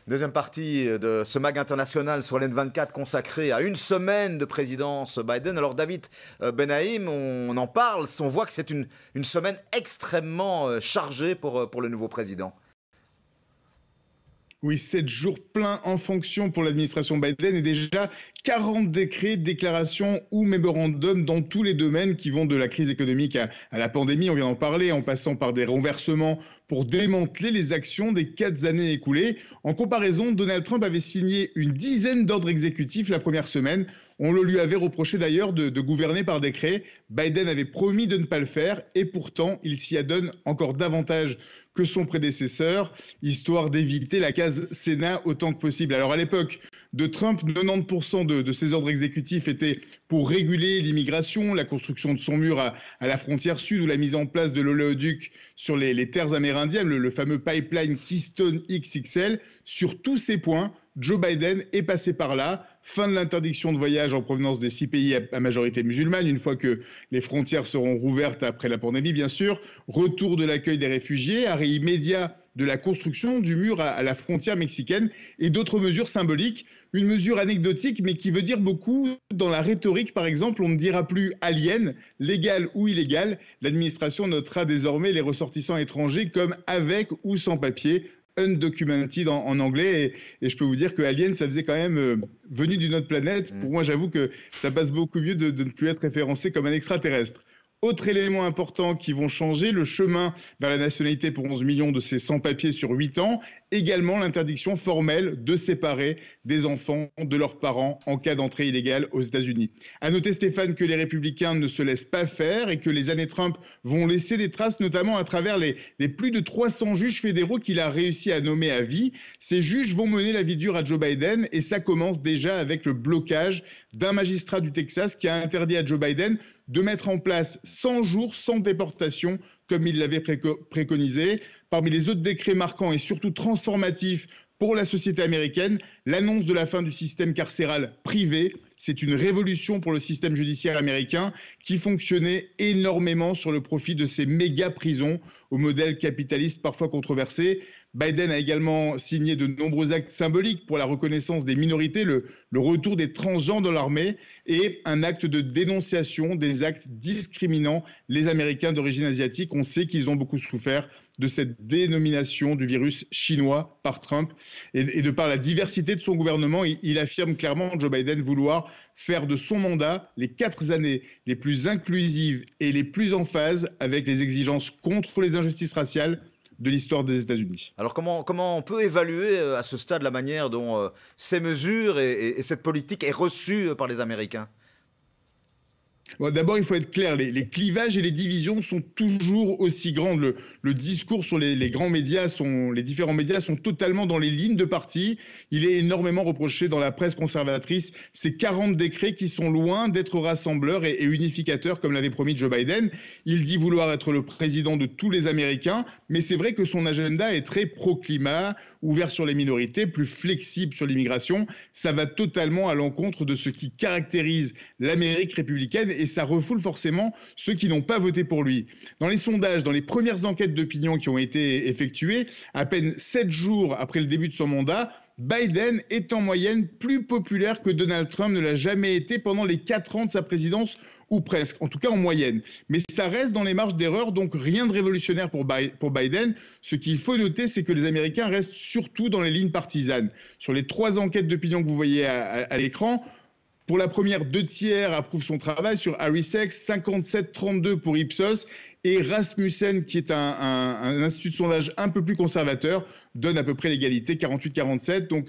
Deuxième partie de ce MAG international sur l'N24 consacré à une semaine de présidence Biden. Alors David Benaïm, on en parle, on voit que c'est une semaine extrêmement chargée pour le nouveau président. Oui, 7 jours pleins en fonction pour l'administration Biden et déjà 40 décrets, déclarations ou mémorandums dans tous les domaines qui vont de la crise économique à la pandémie, on vient d'en parler, en passant par des renversements pour démanteler les actions des 4 années écoulées. En comparaison, Donald Trump avait signé une dizaine d'ordres exécutifs la première semaine. On le lui avait reproché d'ailleurs de gouverner par décret. Biden avait promis de ne pas le faire et pourtant, il s'y adonne encore davantage que son prédécesseur, histoire d'éviter la case Sénat autant que possible. Alors à l'époque de Trump, 90% de ses ordres exécutifs étaient pour réguler l'immigration, la construction de son mur à la frontière sud ou la mise en place de l'oléoduc sur les terres amérindiennes, le fameux pipeline Keystone XXL. Sur tous ces points, Joe Biden est passé par là. Fin de l'interdiction de voyage en provenance des 6 pays à majorité musulmane, une fois que les frontières seront rouvertes après la pandémie, bien sûr. Retour de l'accueil des réfugiés, arrêt immédiat de la construction du mur à la frontière mexicaine et d'autres mesures symboliques. Une mesure anecdotique, mais qui veut dire beaucoup. Dans la rhétorique, par exemple, on ne dira plus alien, légal ou illégal. L'administration notera désormais les ressortissants étrangers comme avec ou sans papier. Undocumented en anglais, et je peux vous dire que Alien, ça faisait quand même venu d'une autre planète. Pour moi, j'avoue que ça passe beaucoup mieux de ne plus être référencé comme un extraterrestre. Autre élément important qui vont changer, le chemin vers la nationalité pour 11 millions de ces sans-papiers sur 8 ans. Également l'interdiction formelle de séparer des enfants de leurs parents en cas d'entrée illégale aux États-Unis. À noter, Stéphane, que les républicains ne se laissent pas faire et que les années Trump vont laisser des traces, notamment à travers les plus de 300 juges fédéraux qu'il a réussi à nommer à vie. Ces juges vont mener la vie dure à Joe Biden et ça commence déjà avec le blocage d'un magistrat du Texas qui a interdit à Joe Biden de mettre en place 100 jours sans déportation, comme il l'avait préconisé. Parmi les autres décrets marquants et surtout transformatifs pour la société américaine, l'annonce de la fin du système carcéral privé. C'est une révolution pour le système judiciaire américain qui fonctionnait énormément sur le profit de ces méga-prisons au modèle capitaliste parfois controversé. Biden a également signé de nombreux actes symboliques pour la reconnaissance des minorités, le retour des transgenres dans l'armée et un acte de dénonciation des actes discriminant les Américains d'origine asiatique. On sait qu'ils ont beaucoup souffert de cette dénomination du virus chinois par Trump. Et de par la diversité de son gouvernement, il affirme clairement, Joe Biden, vouloir faire de son mandat les 4 années les plus inclusives et les plus en phase avec les exigences contre les injustices raciales de l'histoire des États-Unis. Alors comment on peut évaluer à ce stade la manière dont ces mesures et cette politique est reçue par les Américains ? Bon, d'abord, il faut être clair, les clivages et les divisions sont toujours aussi grandes. Le discours sur les grands médias, les différents médias sont totalement dans les lignes de parti. Il est énormément reproché dans la presse conservatrice ces 40 décrets qui sont loin d'être rassembleurs et unificateurs, comme l'avait promis Joe Biden. Il dit vouloir être le président de tous les Américains, mais c'est vrai que son agenda est très pro-climat, ouvert sur les minorités, plus flexible sur l'immigration. Ça va totalement à l'encontre de ce qui caractérise l'Amérique républicaine et ça refoule forcément ceux qui n'ont pas voté pour lui. Dans les sondages, dans les premières enquêtes d'opinion qui ont été effectuées, à peine 7 jours après le début de son mandat, Biden est en moyenne plus populaire que Donald Trump ne l'a jamais été pendant les 4 ans de sa présidence, ou presque, en tout cas en moyenne. Mais ça reste dans les marges d'erreur, donc rien de révolutionnaire pour Biden. Ce qu'il faut noter, c'est que les Américains restent surtout dans les lignes partisanes. Sur les 3 enquêtes d'opinion que vous voyez à l'écran, pour la première, 2 tiers approuvent son travail. Sur HarrisX, 57-32 pour Ipsos. Et Rasmussen, qui est un institut de sondage un peu plus conservateur, donne à peu près l'égalité, 48-47. Donc,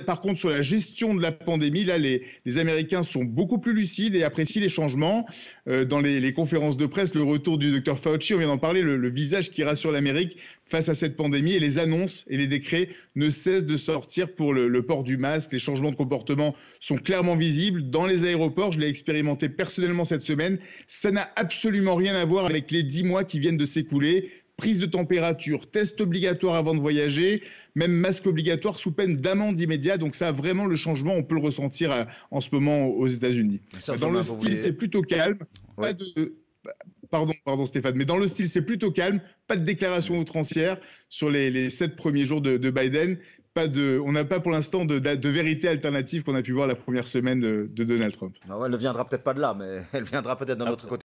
par contre, sur la gestion de la pandémie, là, les Américains sont beaucoup plus lucides et apprécient les changements. Dans les conférences de presse, le retour du Dr Fauci, on vient d'en parler, le visage qui rassure l'Amérique face à cette pandémie. Et les annonces et les décrets ne cessent de sortir pour le port du masque. Les changements de comportement sont clairement visibles. Dans les aéroports, je l'ai expérimenté personnellement cette semaine. Ça n'a absolument rien à voir avec les 10 mois qui viennent de s'écouler. Prise de température, test obligatoire avant de voyager, même masque obligatoire sous peine d'amende immédiate. Donc ça, vraiment, le changement, on peut le ressentir en ce moment aux États-Unis. Dans le style, c'est plutôt calme. Ouais. Pardon Stéphane, mais dans le style, c'est plutôt calme, pas de déclaration outrancière sur les 7 premiers jours de Biden. On n'a pas pour l'instant de vérité alternative qu'on a pu voir la première semaine de Donald Trump. Ah ouais, elle ne viendra peut-être pas de là, mais elle viendra peut-être d'un autre côté.